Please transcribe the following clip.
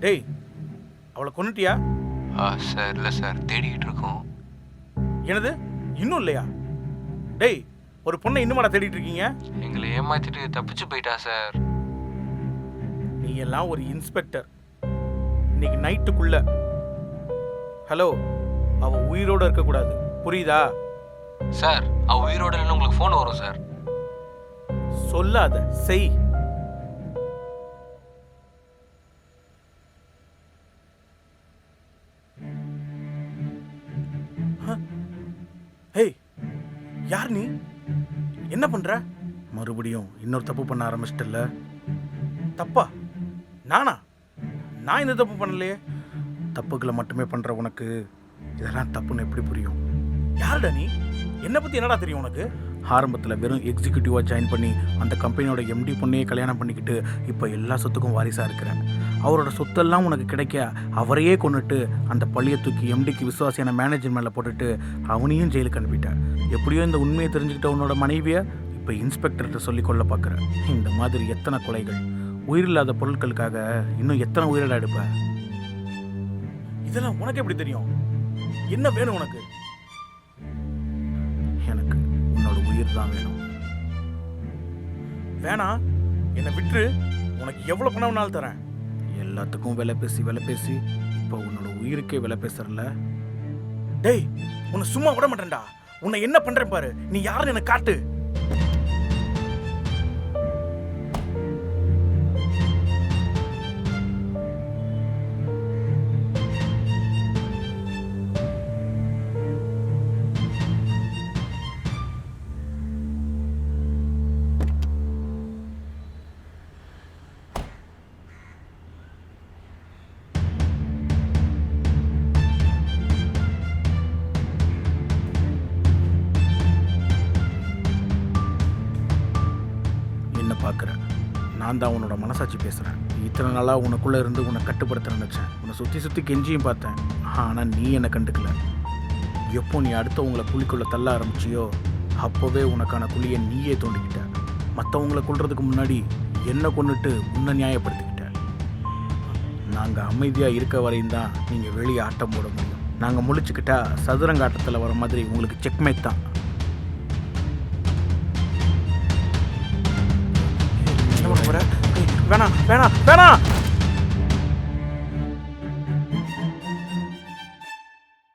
டேய், அவளை கொன்னுட்டியா? சார் இல்லை சார், தேடிக்கிட்டு இருக்கோம். என்னது, இன்னும் இல்லையா? டேய், ஒரு பொண்ணை இன்னுமாடா தேடிட்டு இருக்கீங்க? எங்களை ஏமாத்திட்டு தப்பிச்சு போயிட்டா சார். நீ எல்லாம் ஒரு இன்ஸ்பெக்டர். இன்னைக்கு நைட்டுக்குள்ள ஹலோ, அவ உயிரோட இருக்கக்கூடாது, புரியுதா? சார், அவ உயிரோட இல்லைன்னு உங்களுக்கு ஃபோன் வரும் சார். சொல்லாத, செய். ஹேய், யார் நீ? என்ன பண்ற? மறுபடியும் இன்னொரு தப்பு பண்ண ஆரம்பிச்சிட்டல. தப்பா? நானா? நான் இந்த தப்பு பண்ணலையே. தப்புகளை மட்டுமே பண்ற உனக்கு இதெல்லாம் தப்புன்னு எப்படி புரியும்? யாருடா நீ? என்னை பத்தி என்னடா தெரியும் உனக்கு? ஆரம்பத்தில் வெறும் எக்ஸிக்யூட்டிவாக ஜாயின் பண்ணி அந்த கம்பெனியோட எம்டி பொண்ணையே கல்யாணம் பண்ணிக்கிட்டு இப்போ எல்லா சொத்துக்கும் வாரிசாக இருக்கிறேன். அவரோட சொத்தெல்லாம் உனக்கு கிடைக்க அவரையே கொண்டுட்டு அந்த பள்ளியை தூக்கி எம்டிக்கு விசுவாசியான மேனேஜர் மேலே போட்டுட்டு அவனையும் ஜெயிலுக்கு அனுப்பிட்டேன். எப்படியோ இந்த உண்மையை தெரிஞ்சுக்கிட்ட உன்னோட மனைவியை இப்போ இன்ஸ்பெக்டர்கிட்ட சொல்லிக்கொள்ள பார்க்குறேன். இந்த மாதிரி எத்தனை கொலைகள், உயிரில்லாத பொருட்களுக்காக இன்னும் எத்தனை உயிரிழா எடுப்ப? இதெல்லாம் உனக்கு எப்படி தெரியும்? என்ன வேணும் உனக்கு? எனக்கு உன்னோட உயிர் தான் வேணும். வேணாம், என்னை விட்டுரு. உனக்கு எவ்வளவு பணம் வேணாலும் தரேன். எல்லாத்துக்கும் விலை பேசி இப்போ உன்னோட உயிருக்கே விலை பேசுறல. டேய், உன்னை சும்மா விட மாட்டேன்டா. உன்னை என்ன பண்றேன் பாரு. நீ யாருன்னு எனக்கு காட்டு. பார்க்குறேன். நான் தான் உன்னோட மனசாட்சி பேசுகிறேன். இத்தனை நாளாக உனக்குள்ளே இருந்து உன்னை கட்டுப்படுத்த நினச்சேன். உன்னை சுற்றி கெஞ்சியும் பார்த்தேன். ஆனால் நீ என்னை கண்டுக்கல. எப்போ நீ அடுத்தவங்களை குழிக்குள்ளே தள்ள ஆரம்பிச்சியோ அப்போவே உனக்கான குழியை நீயே தோண்டிக்கிட்ட. மற்றவங்களை கொள்றதுக்கு முன்னாடி என்னை கொண்டுட்டு உன்னை நியாயப்படுத்திக்கிட்ட. நாங்கள் அமைதியாக இருக்க வரையும் தான் நீங்கள் வெளியே ஆட்டம் போட முடியும். நாங்கள் முழிச்சுக்கிட்டா சதுரங்க ஆட்டத்தில் வர மாதிரி உங்களுக்கு செக்மேட் தான். வேணாம் வேணாம் வேணாம்.